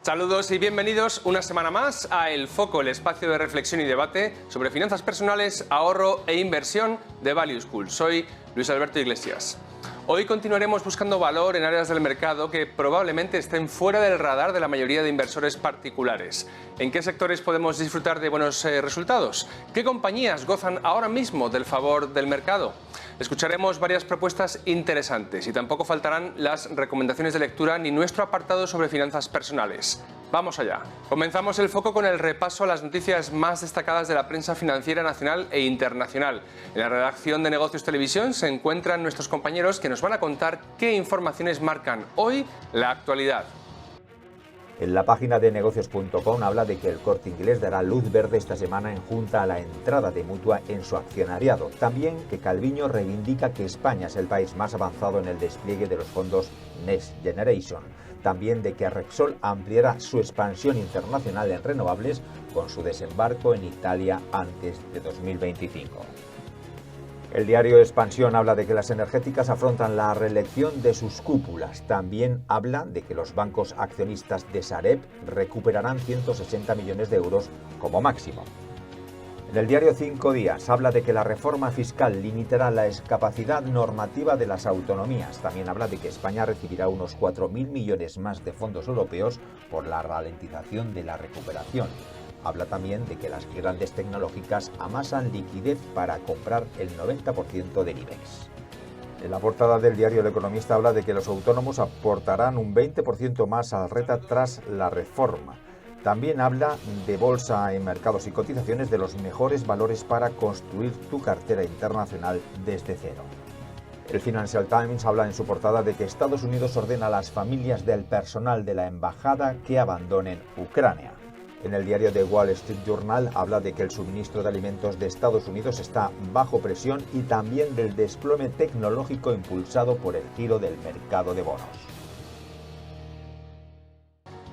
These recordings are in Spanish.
Saludos y bienvenidos una semana más a El Foco, el espacio de reflexión y debate sobre finanzas personales, ahorro e inversión de Value School. Soy Luis Alberto Iglesias. Hoy continuaremos buscando valor en áreas del mercado que probablemente estén fuera del radar de la mayoría de inversores particulares. ¿En qué sectores podemos disfrutar de buenos resultados? ¿Qué compañías gozan ahora mismo del favor del mercado? Escucharemos varias propuestas interesantes y tampoco faltarán las recomendaciones de lectura ni nuestro apartado sobre finanzas personales. Vamos allá. Comenzamos el foco con el repaso a las noticias más destacadas de la prensa financiera nacional e internacional. En la redacción de Negocios Televisión se encuentran nuestros compañeros que nos van a contar qué informaciones marcan hoy la actualidad. En la página de negocios.com habla de que el Corte Inglés dará luz verde esta semana en junta a la entrada de Mutua en su accionariado. También que Calviño reivindica que España es el país más avanzado en el despliegue de los fondos Next Generation. También de que Repsol ampliará su expansión internacional en renovables con su desembarco en Italia antes de 2025. El diario Expansión habla de que las energéticas afrontan la reelección de sus cúpulas. También habla de que los bancos accionistas de Sareb recuperarán 160 millones de euros como máximo. En el diario Cinco Días habla de que la reforma fiscal limitará la capacidad normativa de las autonomías. También habla de que España recibirá unos 4.000 millones más de fondos europeos por la ralentización de la recuperación. Habla también de que las grandes tecnológicas amasan liquidez para comprar el 90% del IBEX. En la portada del diario El Economista habla de que los autónomos aportarán un 20% más al RETA tras la reforma. También habla de bolsa en mercados y cotizaciones, de los mejores valores para construir tu cartera internacional desde cero. El Financial Times habla en su portada de que Estados Unidos ordena a las familias del personal de la embajada que abandonen Ucrania. En el diario The Wall Street Journal habla de que el suministro de alimentos de Estados Unidos está bajo presión y también del desplome tecnológico impulsado por el giro del mercado de bonos.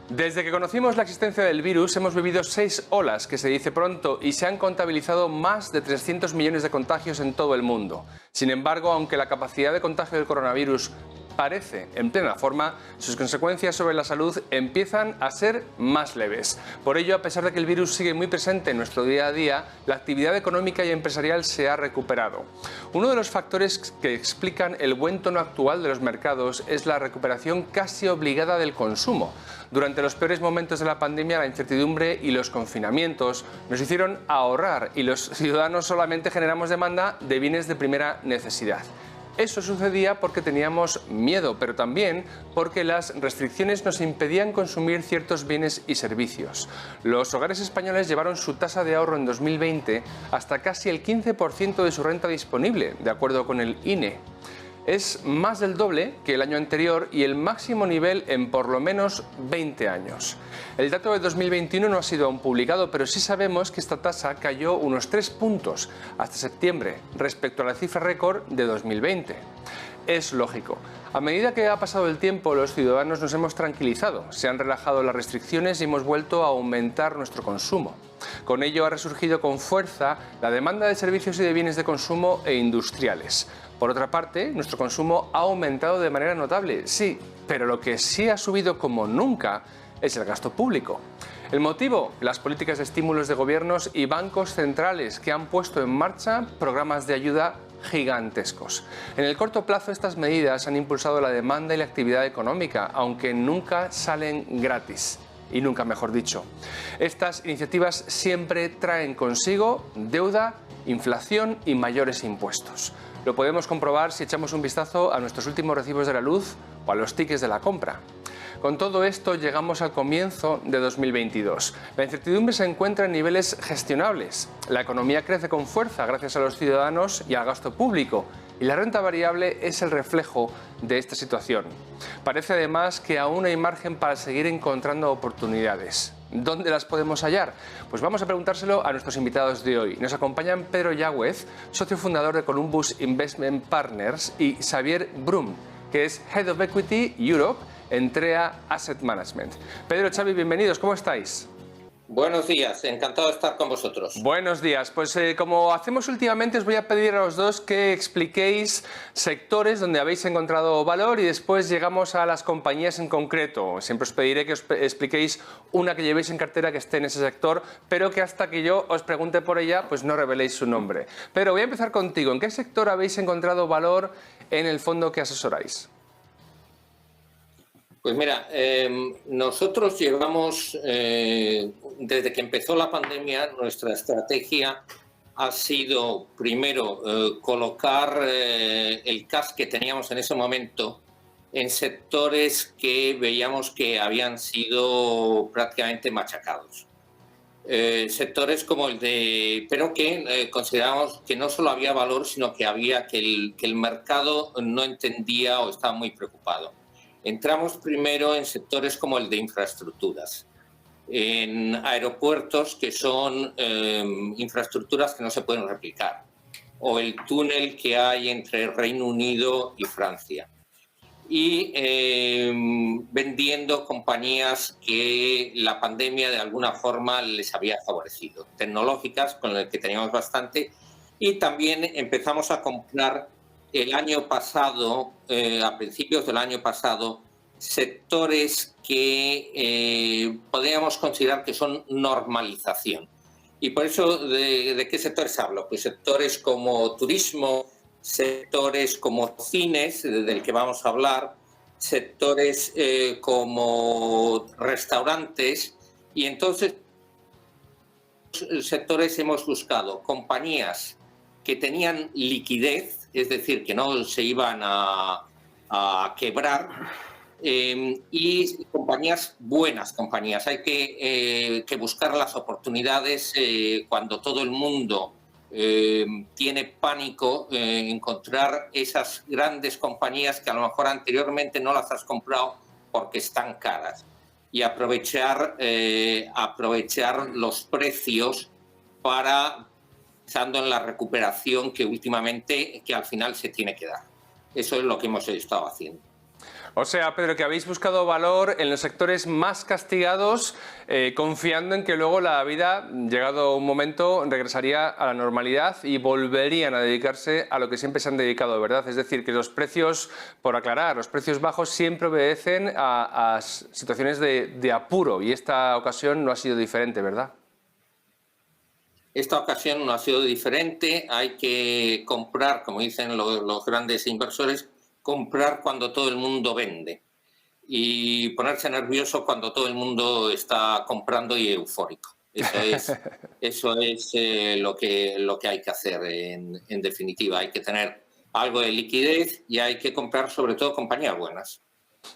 Desde que conocimos la existencia del virus hemos vivido 6 olas, que se dice pronto, y se han contabilizado más de 300 millones de contagios en todo el mundo. Sin embargo, aunque la capacidad de contagio del coronavirus parece en plena forma, sus consecuencias sobre la salud empiezan a ser más leves. Por ello, a pesar de que el virus sigue muy presente en nuestro día a día, la actividad económica y empresarial se ha recuperado. Uno de los factores que explican el buen tono actual de los mercados es la recuperación casi obligada del consumo. Durante los peores momentos de la pandemia, la incertidumbre y los confinamientos nos hicieron ahorrar y los ciudadanos solamente generamos demanda de bienes de primera necesidad. Eso sucedía porque teníamos miedo, pero también porque las restricciones nos impedían consumir ciertos bienes y servicios. Los hogares españoles llevaron su tasa de ahorro en 2020 hasta casi el 15% de su renta disponible, de acuerdo con el INE. Es más del doble que el año anterior y el máximo nivel en por lo menos 20 años. El dato de 2021 no ha sido aún publicado, pero sí sabemos que esta tasa cayó unos 3 puntos hasta septiembre respecto a la cifra récord de 2020. Es lógico. A medida que ha pasado el tiempo, los ciudadanos nos hemos tranquilizado, se han relajado las restricciones y hemos vuelto a aumentar nuestro consumo. Con ello ha resurgido con fuerza la demanda de servicios y de bienes de consumo e industriales. Por otra parte, nuestro consumo ha aumentado de manera notable, sí, pero lo que sí ha subido como nunca es el gasto público. El motivo, las políticas de estímulos de gobiernos y bancos centrales que han puesto en marcha programas de ayuda gigantescos. En el corto plazo, estas medidas han impulsado la demanda y la actividad económica, aunque nunca salen gratis. Y nunca mejor dicho. Estas iniciativas siempre traen consigo deuda, inflación y mayores impuestos. Lo podemos comprobar si echamos un vistazo a nuestros últimos recibos de la luz o a los tickets de la compra. Con todo esto llegamos al comienzo de 2022. La incertidumbre se encuentra en niveles gestionables. La economía crece con fuerza gracias a los ciudadanos y al gasto público. Y la renta variable es el reflejo de esta situación. Parece además que aún hay margen para seguir encontrando oportunidades. ¿Dónde las podemos hallar? Pues vamos a preguntárselo a nuestros invitados de hoy. Nos acompañan Pedro Yáguez, socio fundador de Columbus Investment Partners, y Xavier Brum, que es Head of Equity Europe Entrea Asset Management. Pedro, Xavi, bienvenidos, ¿cómo estáis? Buenos días, encantado de estar con vosotros. Buenos días. Pues como hacemos últimamente, os voy a pedir a los dos que expliquéis sectores donde habéis encontrado valor y después llegamos a las compañías en concreto. Siempre os pediré que os expliquéis una que llevéis en cartera que esté en ese sector, pero que hasta que yo os pregunte por ella, pues no reveléis su nombre. Pero voy a empezar contigo. ¿En qué sector habéis encontrado valor en el fondo que asesoráis? Pues mira, nosotros llevamos, desde que empezó la pandemia, nuestra estrategia ha sido, primero, colocar el cash que teníamos en ese momento en sectores que veíamos que habían sido prácticamente machacados. Sectores como el de, pero que consideramos que no solo había valor, sino que había que el mercado no entendía o estaba muy preocupado. Entramos primero en sectores como el de infraestructuras, en aeropuertos que son infraestructuras que no se pueden replicar, o el túnel que hay entre Reino Unido y Francia. Y vendiendo compañías que la pandemia de alguna forma les había favorecido, tecnológicas con las que teníamos bastante, y también empezamos a comprar el año pasado, a principios del año pasado, sectores que podríamos considerar que son normalización. Y por eso, ¿de qué sectores hablo? Pues sectores como turismo, sectores como cines, del que vamos a hablar, sectores como restaurantes, y entonces sectores hemos buscado compañías que tenían liquidez, es decir, que no se iban a quebrar, y compañías, buenas compañías. Hay que buscar las oportunidades cuando todo el mundo tiene pánico, encontrar esas grandes compañías que a lo mejor anteriormente no las has comprado porque están caras, y aprovechar los precios para pensando en la recuperación que últimamente, que al final se tiene que dar. Eso es lo que hemos estado haciendo. O sea, Pedro, que habéis buscado valor en los sectores más castigados, confiando en que luego la vida, llegado un momento, regresaría a la normalidad y volverían a dedicarse a lo que siempre se han dedicado, ¿verdad? Es decir, que los precios, por aclarar, los precios bajos siempre obedecen a situaciones de apuro, y esta ocasión no ha sido diferente, ¿verdad? Esta ocasión no ha sido diferente. Hay que comprar, como dicen los grandes inversores, comprar cuando todo el mundo vende y ponerse nervioso cuando todo el mundo está comprando y eufórico. Eso es lo que hay que hacer en definitiva. Hay que tener algo de liquidez y hay que comprar sobre todo compañías buenas.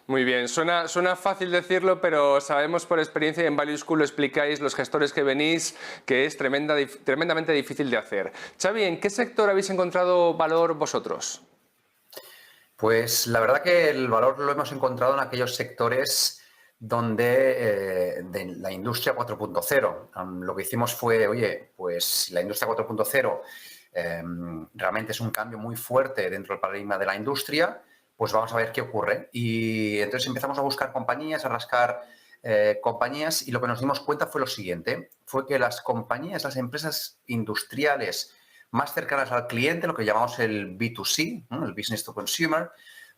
Muy bien, suena fácil decirlo, pero sabemos por experiencia, y en Value School lo explicáis los gestores que venís, que es tremendamente difícil de hacer. Xavi, ¿en qué sector habéis encontrado valor vosotros? Pues la verdad que el valor lo hemos encontrado en aquellos sectores donde de la industria 4.0. Lo que hicimos fue, oye, pues la industria 4.0 realmente es un cambio muy fuerte dentro del paradigma de la industria, pues vamos a ver qué ocurre. Y entonces empezamos a buscar compañías, a rascar compañías, y lo que nos dimos cuenta fue lo siguiente, fue que las compañías, las empresas industriales más cercanas al cliente, lo que llamamos el B2C, ¿no? El Business to Consumer,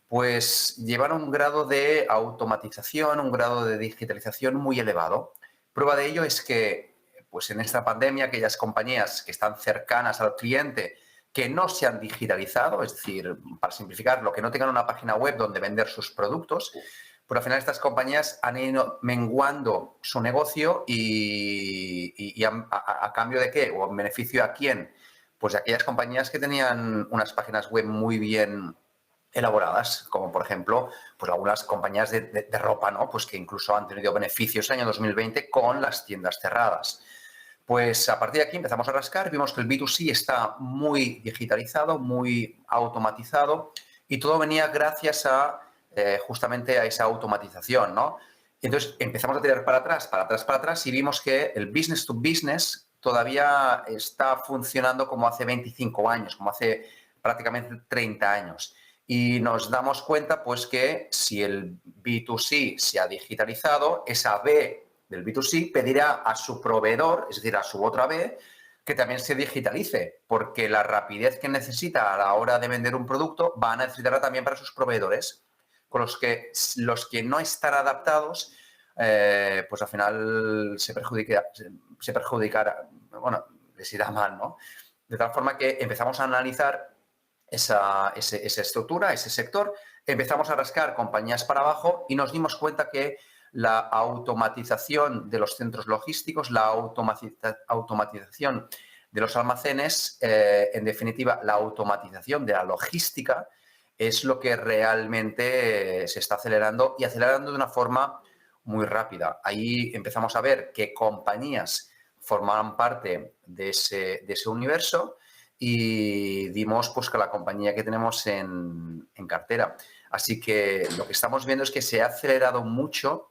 pues llevaron un grado de automatización, un grado de digitalización muy elevado. Prueba de ello es que pues en esta pandemia aquellas compañías que están cercanas al cliente, que no se han digitalizado, es decir, para simplificarlo, que no tengan una página web donde vender sus productos, pero al final estas compañías han ido menguando su negocio y a cambio de qué, o en beneficio a quién, pues de aquellas compañías que tenían unas páginas web muy bien elaboradas, como por ejemplo, pues algunas compañías de ropa, ¿no? Pues que incluso han tenido beneficios en el año 2020 con las tiendas cerradas. Pues a partir de aquí empezamos a rascar, vimos que el B2C está muy digitalizado, muy automatizado, y todo venía gracias a justamente a esa automatización, ¿no? Entonces empezamos a tirar para atrás, y vimos que el business to business todavía está funcionando como hace 25 años, como hace prácticamente 30 años. Y nos damos cuenta pues que si el B2C se ha digitalizado, esa B del B2C pedirá a su proveedor, es decir, a su otra B, que también se digitalice, porque la rapidez que necesita a la hora de vender un producto va a necesitarla también para sus proveedores, con los que no están adaptados, pues al final se perjudicará, bueno, les irá mal, ¿no? De tal forma que empezamos a analizar esa estructura, ese sector, empezamos a rascar compañías para abajo y nos dimos cuenta que la automatización de los centros logísticos, la automatización de los almacenes, en definitiva, la automatización de la logística es lo que realmente se está acelerando y acelerando de una forma muy rápida. Ahí empezamos a ver qué compañías formaban parte de ese universo y dimos pues que la compañía que tenemos en cartera. Así que lo que estamos viendo es que se ha acelerado mucho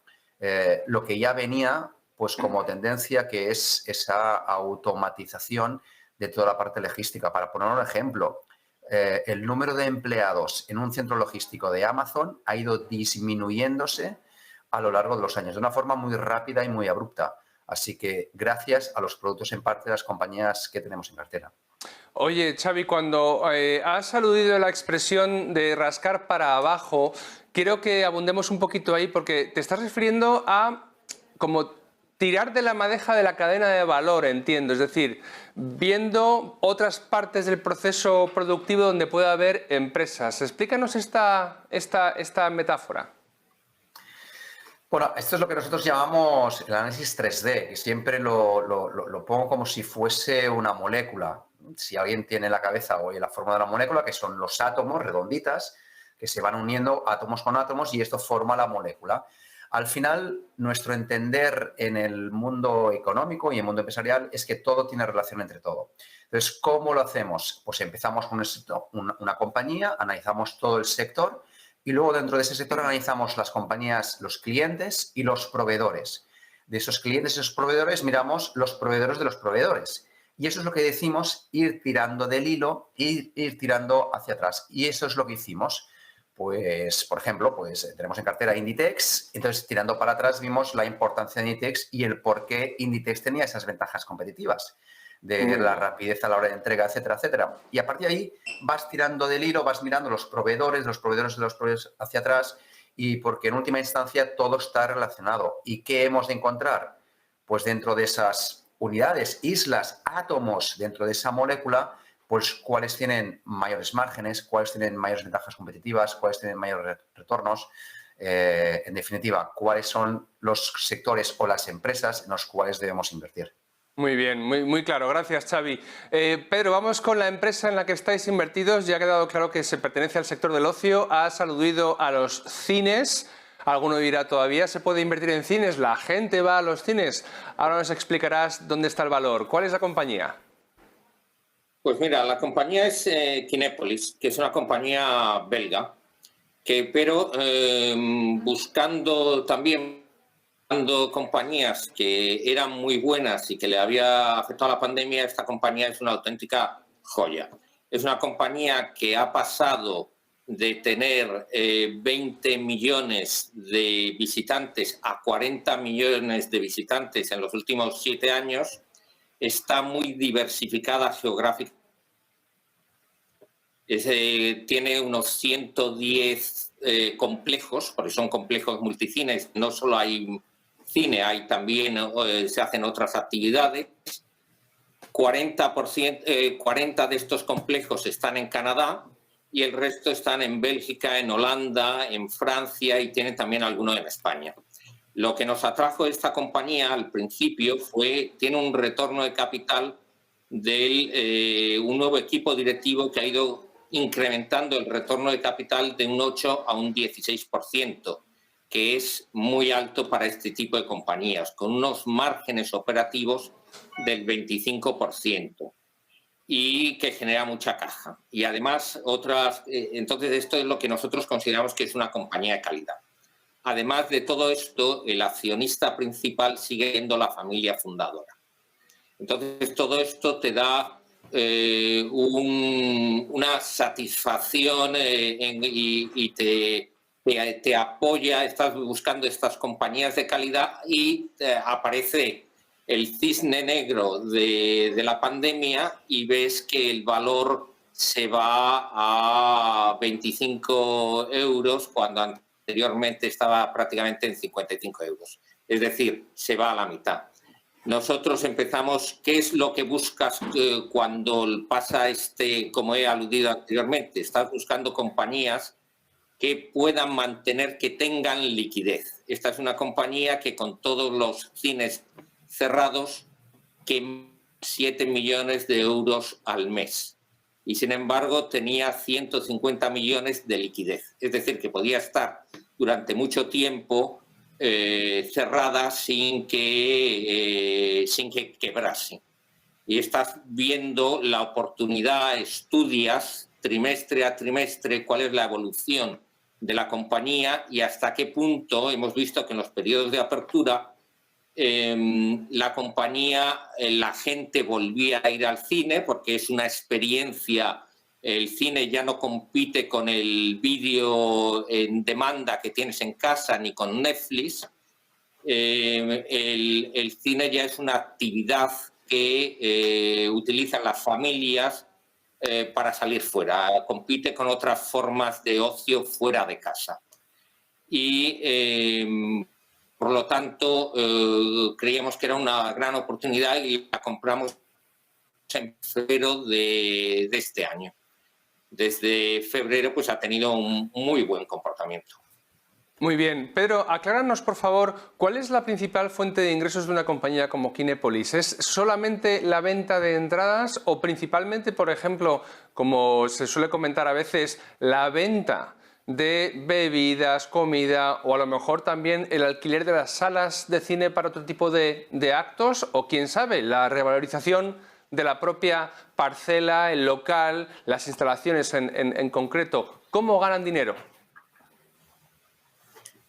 lo que ya venía pues como tendencia, que es esa automatización de toda la parte logística. Para poner un ejemplo, el número de empleados en un centro logístico de Amazon ha ido disminuyéndose a lo largo de los años, de una forma muy rápida y muy abrupta. Así que gracias a los productos en parte de las compañías que tenemos en cartera. Oye, Xavi, cuando has aludido a la expresión de rascar para abajo, quiero que abundemos un poquito ahí porque te estás refiriendo a como tirar de la madeja de la cadena de valor, entiendo. Es decir, viendo otras partes del proceso productivo donde puede haber empresas. Explícanos esta metáfora. Bueno, esto es lo que nosotros llamamos el análisis 3D, que siempre lo pongo como si fuese una molécula. Si alguien tiene en la cabeza hoy la forma de la molécula, que son los átomos redonditas, que se van uniendo átomos con átomos y esto forma la molécula. Al final, nuestro entender en el mundo económico y en el mundo empresarial es que todo tiene relación entre todo. Entonces, ¿cómo lo hacemos? Pues empezamos con una compañía, analizamos todo el sector y luego dentro de ese sector analizamos las compañías, los clientes y los proveedores. De esos clientes y esos proveedores miramos los proveedores de los proveedores. Y eso es lo que decimos, ir tirando del hilo, ir tirando hacia atrás. Y eso es lo que hicimos. Pues, por ejemplo, pues tenemos en cartera Inditex, entonces tirando para atrás vimos la importancia de Inditex y el por qué Inditex tenía esas ventajas competitivas de la rapidez a la hora de entrega, etcétera, etcétera. Y a partir de ahí vas tirando del hilo, vas mirando los proveedores hacia atrás y porque en última instancia todo está relacionado. ¿Y qué hemos de encontrar? Pues dentro de esas unidades, islas, átomos dentro de esa molécula, pues cuáles tienen mayores márgenes, cuáles tienen mayores ventajas competitivas, cuáles tienen mayores retornos. En definitiva, cuáles son los sectores o las empresas en los cuales debemos invertir. Muy bien, muy claro. Gracias, Xavi. Pedro, vamos con la empresa en la que estáis invertidos. Ya ha quedado claro que se pertenece al sector del ocio. Has aludido a los cines. Alguno dirá, ¿todavía se puede invertir en cines? ¿La gente va a los cines? Ahora nos explicarás dónde está el valor. ¿Cuál es la compañía? Pues mira, la compañía es Kinepolis, que es una compañía belga, pero buscando compañías que eran muy buenas y que le había afectado la pandemia, esta compañía es una auténtica joya. Es una compañía que ha pasado de tener 20 millones de visitantes a 40 millones de visitantes en los últimos 7 años. Está muy diversificada geográficamente. Tiene unos 110 complejos, porque son complejos multicines. No solo hay cine, hay también se hacen otras actividades. 40 de estos complejos están en Canadá y el resto están en Bélgica, en Holanda, en Francia y tienen también alguno en España. Lo que nos atrajo de esta compañía al principio tiene un retorno de capital de un nuevo equipo directivo que ha ido incrementando el retorno de capital de un 8 a un 16%, que es muy alto para este tipo de compañías, con unos márgenes operativos del 25% y que genera mucha caja. Y además, entonces esto es lo que nosotros consideramos que es una compañía de calidad. Además de todo esto, el accionista principal sigue siendo la familia fundadora. Entonces, todo esto te da una satisfacción y te apoya, estás buscando estas compañías de calidad y aparece el cisne negro de la pandemia y ves que el valor se va a 25 euros cuando anteriormente estaba prácticamente en 55 euros. Es decir, se va a la mitad. Nosotros empezamos, ¿qué es lo que buscas cuando pasa como he aludido anteriormente? Estás buscando compañías que puedan mantener, que tengan liquidez. Esta es una compañía que con todos los cines cerrados quema 7 millones de euros al mes y sin embargo tenía 150 millones de liquidez. Es decir, que podía estar durante mucho tiempo cerrada sin que quebrase. Y estás viendo la oportunidad, estudias trimestre a trimestre cuál es la evolución de la compañía y hasta qué punto hemos visto que en los periodos de apertura la compañía, la gente volvía a ir al cine porque es una experiencia. El cine ya no compite con el vídeo en demanda que tienes en casa ni con Netflix. El cine ya es una actividad que utilizan las familias para salir fuera. Compite con otras formas de ocio fuera de casa. Y por lo tanto creíamos que era una gran oportunidad y la compramos en febrero de este año. Desde febrero pues ha tenido un muy buen comportamiento. Muy bien. Pedro, acláranos por favor, ¿cuál es la principal fuente de ingresos de una compañía como Kinepolis? ¿Es solamente la venta de entradas o principalmente, por ejemplo, como se suele comentar a veces, la venta de bebidas, comida o a lo mejor también el alquiler de las salas de cine para otro tipo de actos o, quién sabe, la revalorización de la propia parcela, el local, las instalaciones en concreto? ¿Cómo ganan dinero?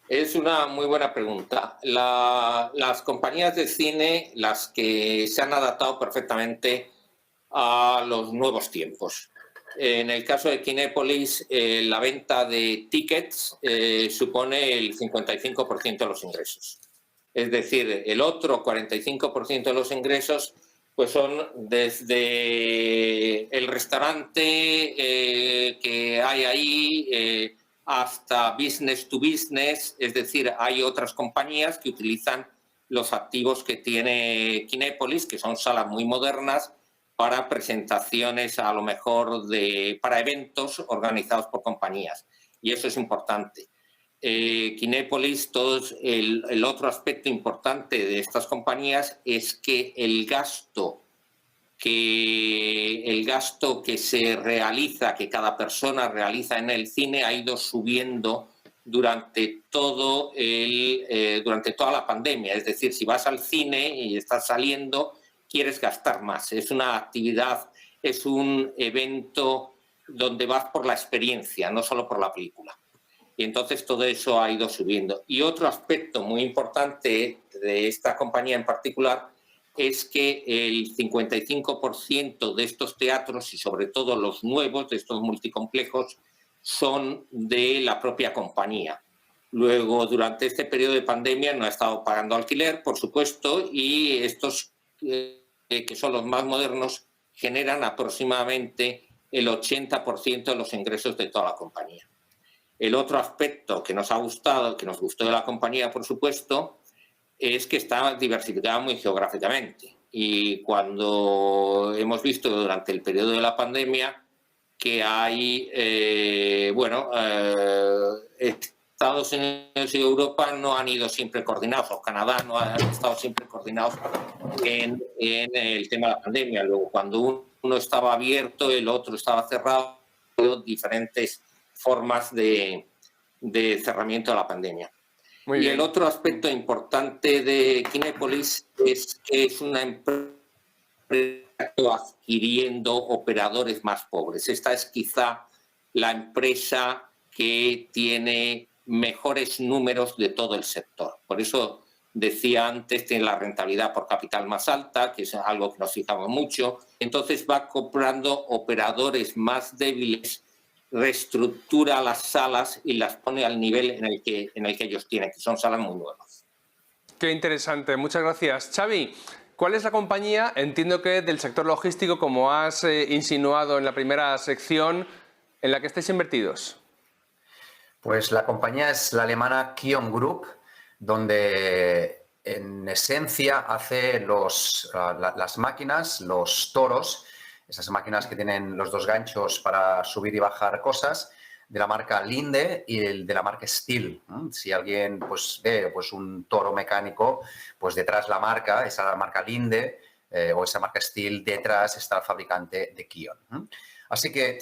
Es una muy buena pregunta. Las compañías de cine, las que se han adaptado perfectamente a los nuevos tiempos. En el caso de Kinepolis, la venta de tickets supone el 55% de los ingresos. Es decir, el otro 45% de los ingresos pues son desde el restaurante que hay ahí hasta business to business, es decir, hay otras compañías que utilizan los activos que tiene Kinepolis, que son salas muy modernas, para presentaciones a lo mejor para eventos organizados por compañías. Y eso es importante. Kinepolis, el otro aspecto importante de estas compañías es que el gasto que se realiza, que cada persona realiza en el cine, ha ido subiendo durante toda la pandemia. Es decir, si vas al cine y estás saliendo, quieres gastar más. Es una actividad, es un evento donde vas por la experiencia, no solo por la película. Y entonces todo eso ha ido subiendo. Y otro aspecto muy importante de esta compañía en particular es que el 55% de estos teatros, y sobre todo los nuevos, de estos multicomplejos, son de la propia compañía. Luego, durante este periodo de pandemia no ha estado pagando alquiler, por supuesto, y estos que son los más modernos generan aproximadamente el 80% de los ingresos de toda la compañía. El otro aspecto que nos ha gustado, que nos gustó de la compañía, por supuesto, es que está diversificada muy geográficamente. Y cuando hemos visto durante el periodo de la pandemia que hay, Estados Unidos y Europa no han ido siempre coordinados, o Canadá no han estado siempre coordinados en el tema de la pandemia. Luego, cuando uno estaba abierto, el otro estaba cerrado, diferentes formas de cerramiento de la pandemia. Muy y bien. El otro aspecto importante de Kinepolis es que es una empresa adquiriendo operadores más pobres. Esta es quizá la empresa que tiene mejores números de todo el sector. Por eso decía antes, tiene la rentabilidad por capital más alta, que es algo que nos fijamos mucho. Entonces va comprando operadores más débiles, reestructura las salas y las pone al nivel en el que ellos tienen, que son salas muy nuevas. Qué interesante, muchas gracias. Xavi, ¿cuál es la compañía? Entiendo que del sector logístico, como has insinuado en la primera sección, en la que estáis invertidos. Pues la compañía es la alemana Kion Group, donde en esencia hace las máquinas, los toros, esas máquinas que tienen los dos ganchos para subir y bajar cosas, de la marca Linde y de la marca Stihl. Si alguien pues, ve pues, un toro mecánico, pues detrás la marca, esa la marca Linde o esa marca Stihl, detrás está el fabricante de Kion. Así que,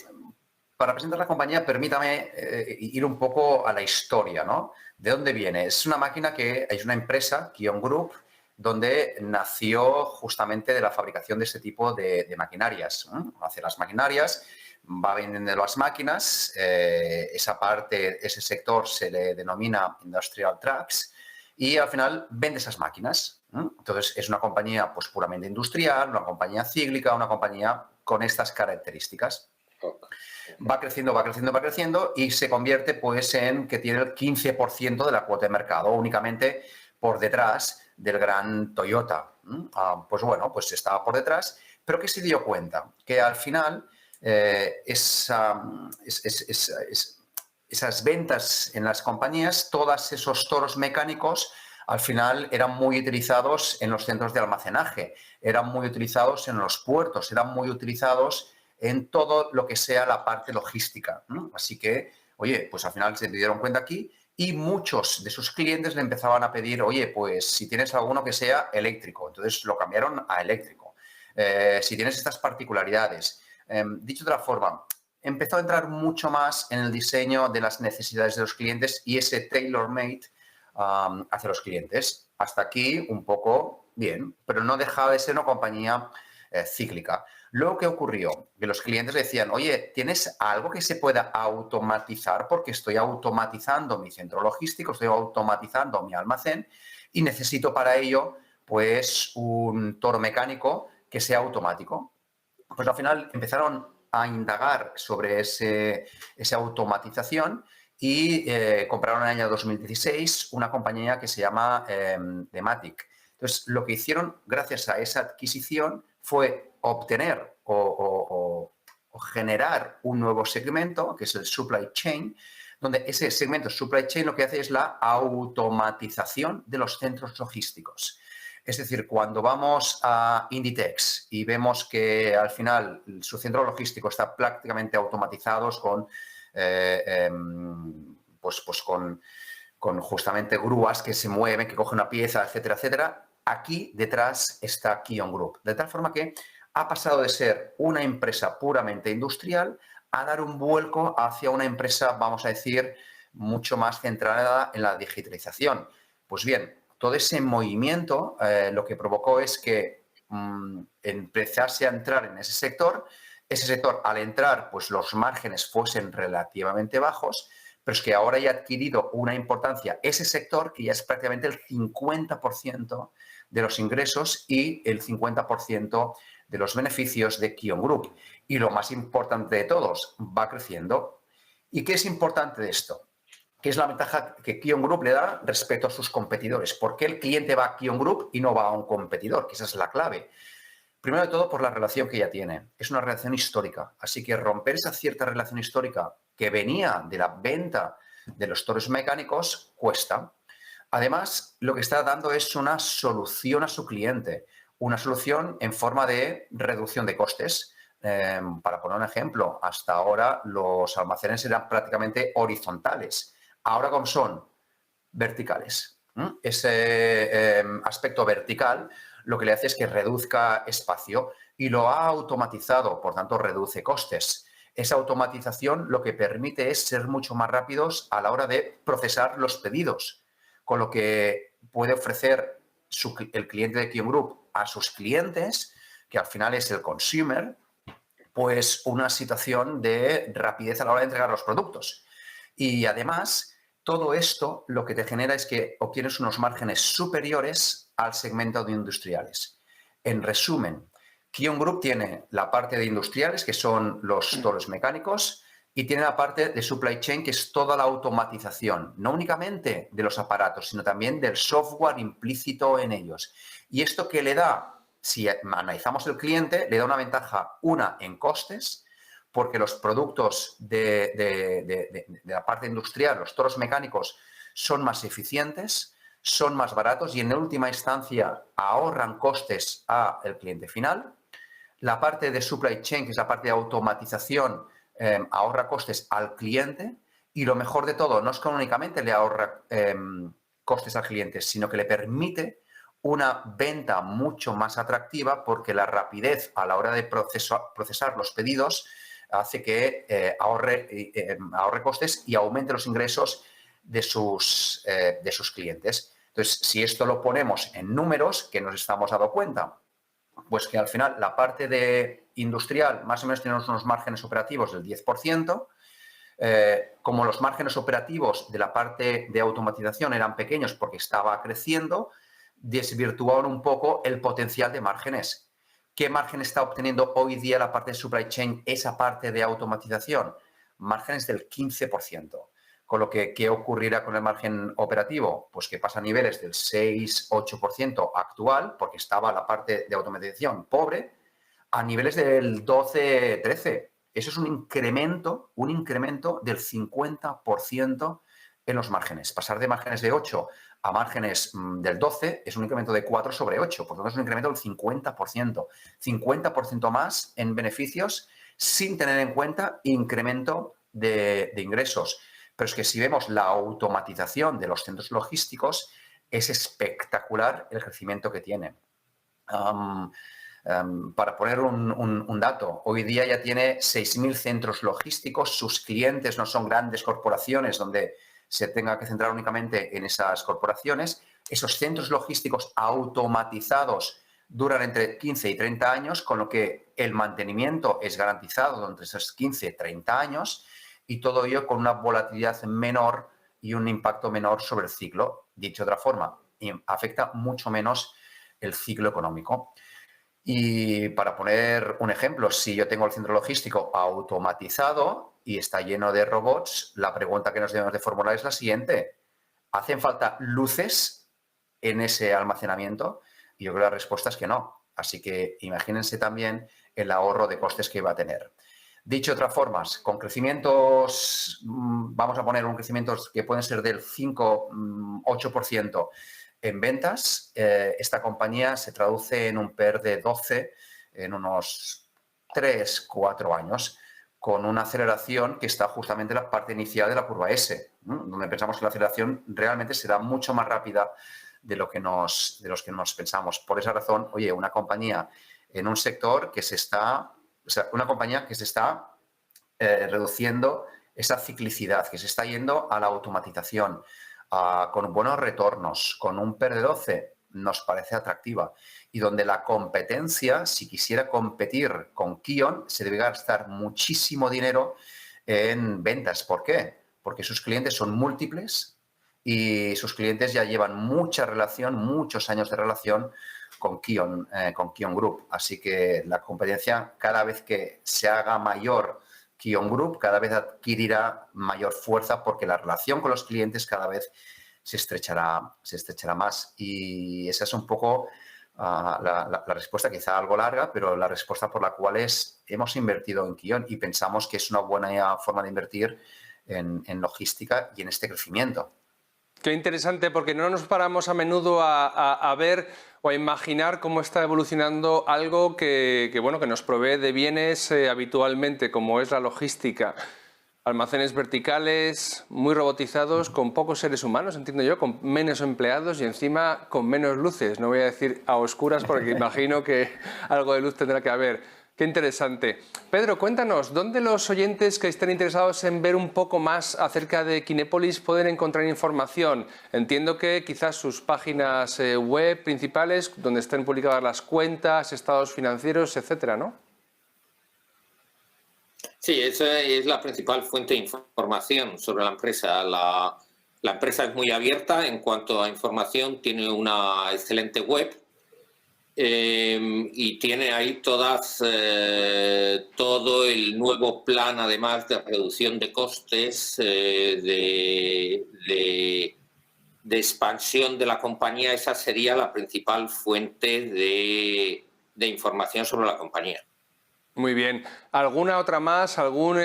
para presentar la compañía, permítame ir un poco a la historia, ¿no? ¿De dónde viene? Es una máquina que es una empresa, Kion Group, donde nació justamente de la fabricación de este tipo de maquinarias. Hace las maquinarias, va vendiendo las máquinas, esa parte, ese sector se le denomina Industrial Trucks y al final vende esas máquinas. Entonces es una compañía pues, puramente industrial, una compañía cíclica, una compañía con estas características. Va creciendo, va creciendo, va creciendo y se convierte pues, en que tiene el 15% de la cuota de mercado, únicamente por detrás del gran Toyota. Pues bueno, pues estaba por detrás, pero ¿qué se dio cuenta? Que al final esas ventas en las compañías, todos esos toros mecánicos, al final eran muy utilizados en los centros de almacenaje, eran muy utilizados en los puertos, eran muy utilizados en todo lo que sea la parte logística. Así que, oye, pues al final se dieron cuenta aquí y muchos de sus clientes le empezaban a pedir, oye, pues si tienes alguno que sea eléctrico. Entonces lo cambiaron a eléctrico. Si tienes estas particularidades. Dicho de otra forma, empezó a entrar mucho más en el diseño de las necesidades de los clientes y ese tailor-made hacia los clientes. Hasta aquí un poco bien, pero no dejaba de ser una compañía cíclica. Luego, ¿qué ocurrió? Que los clientes decían, oye, ¿tienes algo que se pueda automatizar? Porque estoy automatizando mi centro logístico, estoy automatizando mi almacén y necesito para ello, pues, un toro mecánico que sea automático. Pues al final empezaron a indagar sobre esa automatización y compraron en el año 2016 una compañía que se llama Dematic. Entonces, lo que hicieron gracias a esa adquisición fue obtener o generar un nuevo segmento, que es el supply chain, donde ese segmento supply chain lo que hace es la automatización de los centros logísticos. Es decir, cuando vamos a Inditex y vemos que al final su centro logístico está prácticamente automatizados con justamente grúas que se mueven, que cogen una pieza, etcétera, etcétera, aquí detrás está Kion Group. De tal forma que ha pasado de ser una empresa puramente industrial a dar un vuelco hacia una empresa, vamos a decir, mucho más centrada en la digitalización. Pues bien, todo ese movimiento lo que provocó es que empezase a entrar en ese sector al entrar, pues los márgenes fuesen relativamente bajos, pero es que ahora ya ha adquirido una importancia ese sector que ya es prácticamente el 50% de los ingresos y el 50% de los beneficios de Kion Group. Y lo más importante de todos, va creciendo. ¿Y qué es importante de esto? ¿Qué es la ventaja que Kion Group le da respecto a sus competidores? ¿Por qué el cliente va a Kion Group y no va a un competidor? Que esa es la clave. Primero de todo, por la relación que ya tiene. Es una relación histórica. Así que romper esa cierta relación histórica que venía de la venta de los toros mecánicos cuesta. Además, lo que está dando es una solución a su cliente. Una solución en forma de reducción de costes. Para poner un ejemplo, hasta ahora los almacenes eran prácticamente horizontales. Ahora, ¿cómo son? Verticales. Ese aspecto vertical lo que le hace es que reduzca espacio y lo ha automatizado, por tanto, reduce costes. Esa automatización lo que permite es ser mucho más rápidos a la hora de procesar los pedidos, con lo que puede ofrecer el cliente de Kion Group a sus clientes, que al final es el consumer, pues una situación de rapidez a la hora de entregar los productos. Y además Todo esto lo que te genera es que obtienes unos márgenes superiores al segmento de industriales. En resumen, Kion Group tiene la parte de industriales, que son todos los mecánicos, y tiene la parte de supply chain, que es toda la automatización, no únicamente de los aparatos, sino también del software implícito en ellos. ¿Y esto qué le da? Si analizamos el cliente, le da una ventaja, una en costes, porque los productos de la parte industrial, los toros mecánicos, son más eficientes, son más baratos y en última instancia ahorran costes al cliente final. La parte de supply chain, que es la parte de automatización, ahorra costes al cliente y lo mejor de todo, no es que únicamente le ahorra costes al cliente, sino que le permite una venta mucho más atractiva porque la rapidez a la hora de procesar los pedidos hace que ahorre costes y aumente los ingresos de sus clientes. Entonces, si esto lo ponemos en números, ¿qué nos estamos dando cuenta? Pues que al final la parte de industrial más o menos tenemos unos márgenes operativos del 10%. Como los márgenes operativos de la parte de automatización eran pequeños porque estaba creciendo, desvirtuaron un poco el potencial de márgenes. ¿Qué margen está obteniendo hoy día la parte de supply chain, esa parte de automatización? Márgenes del 15%. Con lo que, ¿qué ocurrirá con el margen operativo? Pues que pasa a niveles del 6-8% actual, porque estaba la parte de automatización pobre, a niveles del 12-13%. Eso es un incremento del 50% en los márgenes. Pasar de márgenes de 8 a márgenes del 12 es un incremento de 4 sobre 8. Por lo tanto, es un incremento del 50%. 50% más en beneficios sin tener en cuenta incremento de ingresos. Pero es que si vemos la automatización de los centros logísticos, es espectacular el crecimiento que tiene. Para poner un dato, hoy día ya tiene 6.000 centros logísticos. Sus clientes no son grandes corporaciones donde se tenga que centrar únicamente en esas corporaciones. Esos centros logísticos automatizados duran entre 15 y 30 años, con lo que el mantenimiento es garantizado entre esos 15 y 30 años y todo ello con una volatilidad menor y un impacto menor sobre el ciclo. Dicho de otra forma, afecta mucho menos el ciclo económico. Y para poner un ejemplo, si yo tengo el centro logístico automatizado y está lleno de robots, la pregunta que nos debemos de formular es la siguiente. ¿Hacen falta luces en ese almacenamiento? Y yo creo que la respuesta es que no. Así que imagínense también el ahorro de costes que va a tener. Dicho de otras formas, con crecimientos, vamos a poner un crecimiento que pueden ser del 5-8%, en ventas, esta compañía se traduce en un PER de 12 en unos 3-4 años, con una aceleración que está justamente en la parte inicial de la curva S, donde pensamos que la aceleración realmente será mucho más rápida de los que nos pensamos. Por esa razón, oye, una compañía en un sector que se está, reduciendo esa ciclicidad, que se está yendo a la automatización, con buenos retornos, con un PER de 12, nos parece atractiva. Y donde la competencia, si quisiera competir con Kion, se debe gastar muchísimo dinero en ventas. ¿Por qué? Porque sus clientes son múltiples y sus clientes ya llevan mucha relación, muchos años de relación con Kion Group. Así que la competencia, cada vez que se haga mayor Kion Group, cada vez adquirirá mayor fuerza porque la relación con los clientes cada vez se estrechará más. Y esa es un poco la respuesta, quizá algo larga, pero la respuesta por la cual hemos invertido en Kion y pensamos que es una buena forma de invertir en logística y en este crecimiento. Qué interesante, porque no nos paramos a menudo a ver o a imaginar cómo está evolucionando algo que nos provee de bienes habitualmente, como es la logística. Almacenes verticales, muy robotizados, con pocos seres humanos, entiendo yo, con menos empleados y encima con menos luces. No voy a decir a oscuras porque imagino que algo de luz tendrá que haber. Qué interesante. Pedro, cuéntanos, ¿dónde los oyentes que estén interesados en ver un poco más acerca de Kinepolis pueden encontrar información? Entiendo que quizás sus páginas web principales, donde estén publicadas las cuentas, estados financieros, etcétera, ¿no? Sí, esa es la principal fuente de información sobre la empresa. La La empresa es muy abierta en cuanto a información, tiene una excelente web y tiene ahí todo el nuevo plan, además de reducción de costes, de expansión de la compañía. Esa sería la principal fuente de información sobre la compañía. Muy bien. ¿Alguna otra más, algún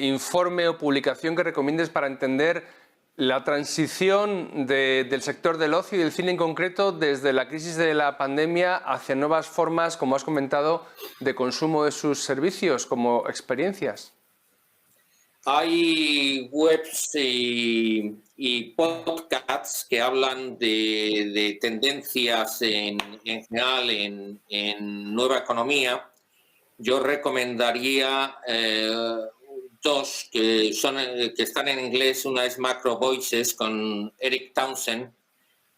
informe o publicación que recomiendes para entender la transición del sector del ocio y del cine en concreto desde la crisis de la pandemia hacia nuevas formas, como has comentado, de consumo de sus servicios como experiencias? Hay webs y podcasts que hablan de tendencias en general en nueva economía. Yo recomendaría dos que están en inglés. Una es Macro Voices con Eric Townsend,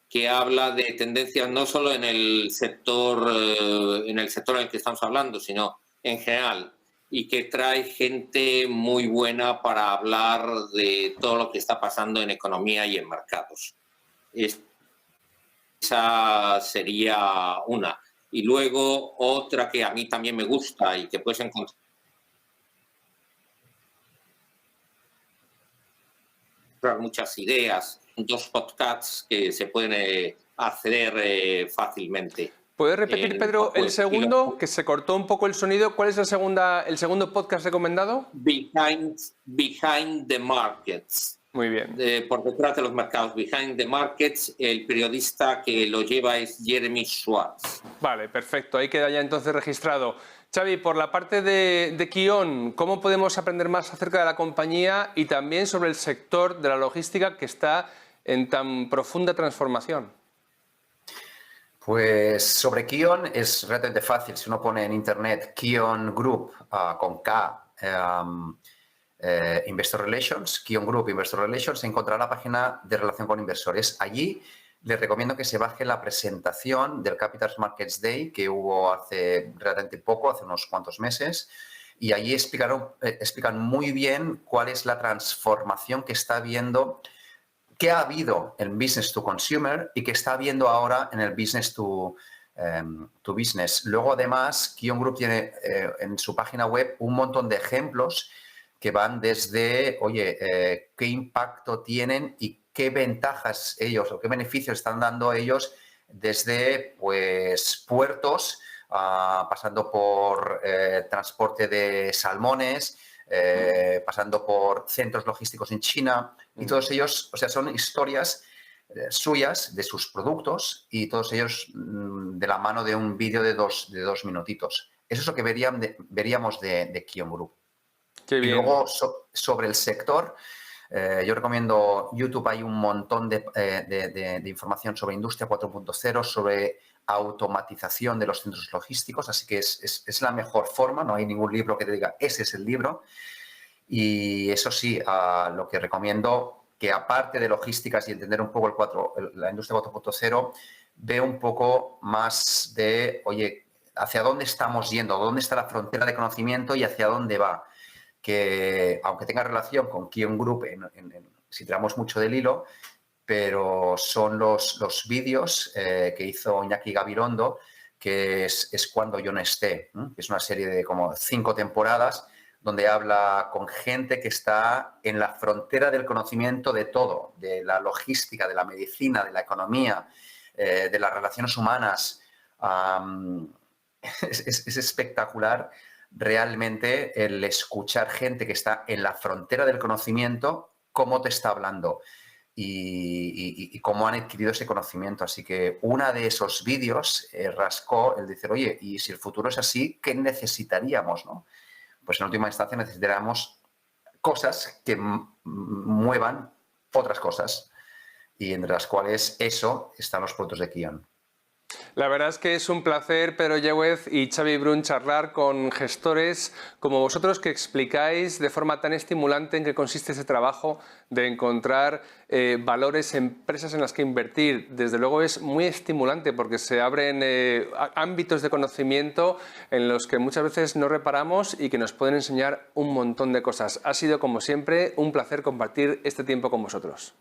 que habla de tendencias no solo en el sector en el que estamos hablando, sino en general, y que trae gente muy buena para hablar de todo lo que está pasando en economía y en mercados. Esa sería una. Y luego otra que a mí también me gusta y que puedes encontrar muchas ideas, dos podcasts que se pueden acceder fácilmente. ¿Puedes repetir, Pedro, el segundo, que se cortó un poco el sonido? ¿Cuál es el segundo podcast recomendado? Behind the Markets. Muy bien. Por detrás de los mercados. Behind the Markets, el periodista que lo lleva es Jeremy Schwartz. Vale, perfecto. Ahí queda ya entonces registrado. Xavi, por la parte de Kion, ¿cómo podemos aprender más acerca de la compañía y también sobre el sector de la logística que está en tan profunda transformación? Pues sobre Kion es relativamente fácil. Si uno pone en internet Kion Group con K, Investor Relations, Kion Group Investor Relations, se encontrará la página de relación con inversores. Allí les recomiendo que se baje la presentación del Capital Markets Day que hubo hace relativamente poco, hace unos cuantos meses, y allí explican muy bien cuál es la transformación que está habiendo, que ha habido en Business to Consumer y que está habiendo ahora en el Business to Business. Luego, además, Kion Group tiene en su página web un montón de ejemplos que van desde, qué impacto tienen y qué ventajas ellos o qué beneficios están dando ellos desde pues, puertos, pasando por transporte de salmones, pasando por centros logísticos en China, y todos ellos, son historias suyas, de sus productos, y todos ellos de la mano de un vídeo de dos minutitos. Eso es lo que veríamos de Kion Group. Qué bien. Y luego, sobre el sector, yo recomiendo YouTube. Hay un montón de información sobre Industria 4.0, sobre automatización de los centros logísticos, así que es la mejor forma. No hay ningún libro que te diga, ese es el libro. Y eso sí, lo que recomiendo, que aparte de logísticas y entender un poco la Industria 4.0, ve un poco más de, hacia dónde estamos yendo, dónde está la frontera de conocimiento y hacia dónde va. Que aunque tenga relación con Kion Group, si tiramos mucho del hilo, pero son los vídeos que hizo Iñaki Gabilondo, que es Cuando yo no esté, que es una serie de como 5 temporadas, donde habla con gente que está en la frontera del conocimiento de todo, de la logística, de la medicina, de la economía, de las relaciones humanas. Es espectacular realmente el escuchar gente que está en la frontera del conocimiento, cómo te está hablando y cómo han adquirido ese conocimiento. Así que uno de esos vídeos rascó el decir, y si el futuro es así, ¿qué necesitaríamos, no? Pues en última instancia necesitaríamos cosas que muevan otras cosas, y entre las cuales están los productos de Kion. La verdad es que es un placer, Pedro Lléguez y Xavi Brun, charlar con gestores como vosotros que explicáis de forma tan estimulante en qué consiste ese trabajo de encontrar valores, empresas en las que invertir. Desde luego es muy estimulante porque se abren ámbitos de conocimiento en los que muchas veces no reparamos y que nos pueden enseñar un montón de cosas. Ha sido, como siempre, un placer compartir este tiempo con vosotros.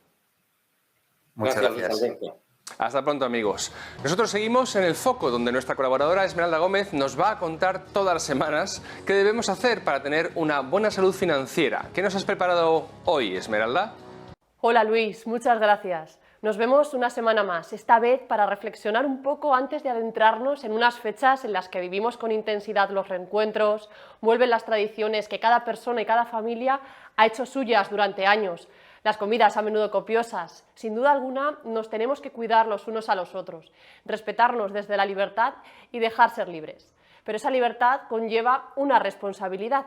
Muchas gracias. Alberto. Hasta pronto, amigos. Nosotros seguimos en El Foco, donde nuestra colaboradora Esmeralda Gómez nos va a contar todas las semanas qué debemos hacer para tener una buena salud financiera. ¿Qué nos has preparado hoy, Esmeralda? Hola Luis, muchas gracias. Nos vemos una semana más, esta vez para reflexionar un poco antes de adentrarnos en unas fechas en las que vivimos con intensidad los reencuentros, vuelven las tradiciones que cada persona y cada familia ha hecho suyas durante años. Las comidas a menudo copiosas. Sin duda alguna nos tenemos que cuidar los unos a los otros, respetarnos desde la libertad y dejar ser libres. Pero esa libertad conlleva una responsabilidad.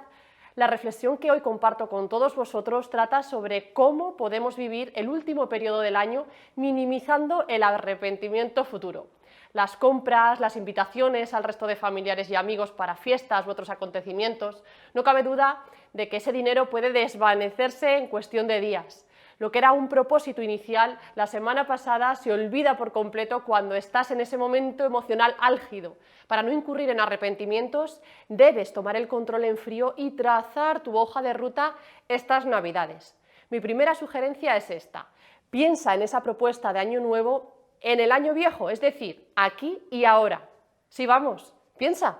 La reflexión que hoy comparto con todos vosotros trata sobre cómo podemos vivir el último periodo del año minimizando el arrepentimiento futuro. Las compras, las invitaciones al resto de familiares y amigos para fiestas u otros acontecimientos, no cabe duda de que ese dinero puede desvanecerse en cuestión de días. Lo que era un propósito inicial, la semana pasada se olvida por completo cuando estás en ese momento emocional álgido. Para no incurrir en arrepentimientos, debes tomar el control en frío y trazar tu hoja de ruta estas Navidades. Mi primera sugerencia es esta. Piensa en esa propuesta de año nuevo en el año viejo, es decir, aquí y ahora. Sí, vamos, piensa.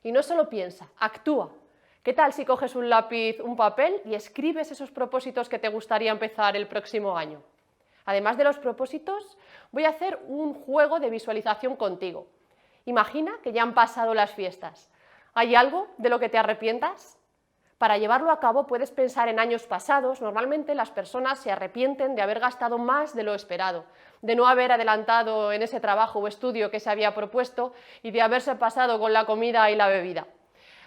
Y no solo piensa, actúa. ¿Qué tal si coges un lápiz, un papel y escribes esos propósitos que te gustaría empezar el próximo año? Además de los propósitos, voy a hacer un juego de visualización contigo. Imagina que ya han pasado las fiestas. ¿Hay algo de lo que te arrepientas? Para llevarlo a cabo puedes pensar en años pasados. Normalmente las personas se arrepienten de haber gastado más de lo esperado, de no haber adelantado en ese trabajo o estudio que se había propuesto y de haberse pasado con la comida y la bebida.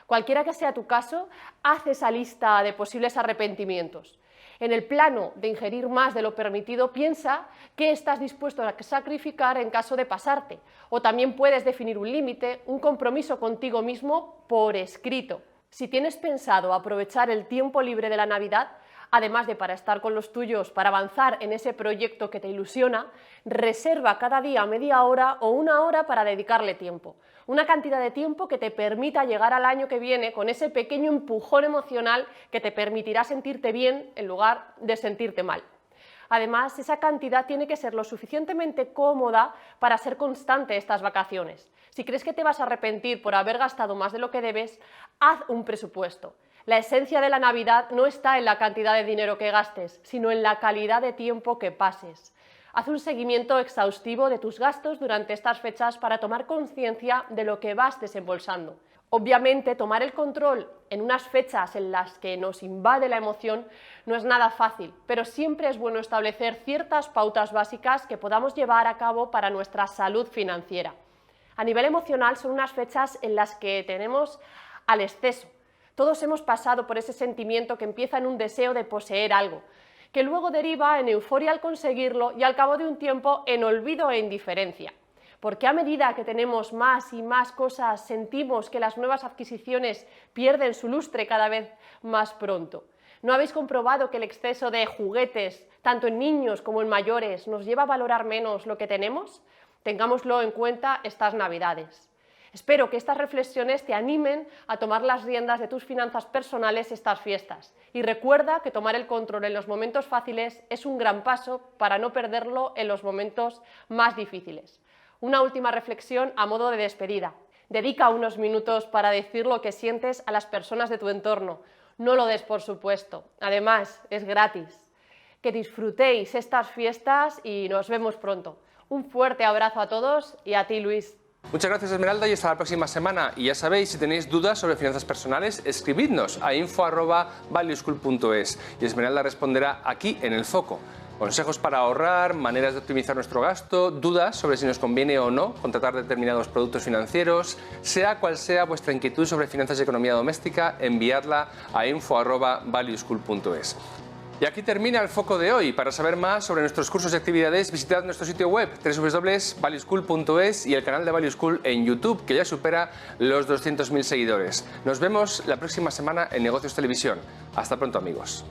Cualquiera que sea tu caso, haz esa lista de posibles arrepentimientos. En el plano de ingerir más de lo permitido, piensa qué estás dispuesto a sacrificar en caso de pasarte. O también puedes definir un límite, un compromiso contigo mismo por escrito. Si tienes pensado aprovechar el tiempo libre de la Navidad, además de para estar con los tuyos, para avanzar en ese proyecto que te ilusiona, reserva cada día media hora o una hora para dedicarle tiempo. Una cantidad de tiempo que te permita llegar al año que viene con ese pequeño empujón emocional que te permitirá sentirte bien en lugar de sentirte mal. Además, esa cantidad tiene que ser lo suficientemente cómoda para ser constante estas vacaciones. Si crees que te vas a arrepentir por haber gastado más de lo que debes, haz un presupuesto. La esencia de la Navidad no está en la cantidad de dinero que gastes, sino en la calidad de tiempo que pases. Haz un seguimiento exhaustivo de tus gastos durante estas fechas para tomar conciencia de lo que vas desembolsando. Obviamente, tomar el control en unas fechas en las que nos invade la emoción no es nada fácil, pero siempre es bueno establecer ciertas pautas básicas que podamos llevar a cabo para nuestra salud financiera. A nivel emocional son unas fechas en las que tenemos al exceso. Todos hemos pasado por ese sentimiento que empieza en un deseo de poseer algo, que luego deriva en euforia al conseguirlo y al cabo de un tiempo en olvido e indiferencia. Porque a medida que tenemos más y más cosas, sentimos que las nuevas adquisiciones pierden su lustre cada vez más pronto. ¿No habéis comprobado que el exceso de juguetes, tanto en niños como en mayores, nos lleva a valorar menos lo que tenemos? Tengámoslo en cuenta estas Navidades. Espero que estas reflexiones te animen a tomar las riendas de tus finanzas personales estas fiestas. Y recuerda que tomar el control en los momentos fáciles es un gran paso para no perderlo en los momentos más difíciles. Una última reflexión a modo de despedida. Dedica unos minutos para decir lo que sientes a las personas de tu entorno. No lo des por supuesto. Además, es gratis. Que disfrutéis estas fiestas y nos vemos pronto. Un fuerte abrazo a todos y a ti, Luis. Muchas gracias, Esmeralda, y hasta la próxima semana. Y ya sabéis, si tenéis dudas sobre finanzas personales, escribidnos a info@valueschool.es y Esmeralda responderá aquí en El Foco. Consejos para ahorrar, maneras de optimizar nuestro gasto, dudas sobre si nos conviene o no contratar determinados productos financieros, sea cual sea vuestra inquietud sobre finanzas y economía doméstica, enviadla a info@valueschool.es. Y aquí termina El Foco de hoy. Para saber más sobre nuestros cursos y actividades, visitad nuestro sitio web www.valueschool.es y el canal de Value School en YouTube, que ya supera los 200.000 seguidores. Nos vemos la próxima semana en Negocios Televisión. Hasta pronto, amigos.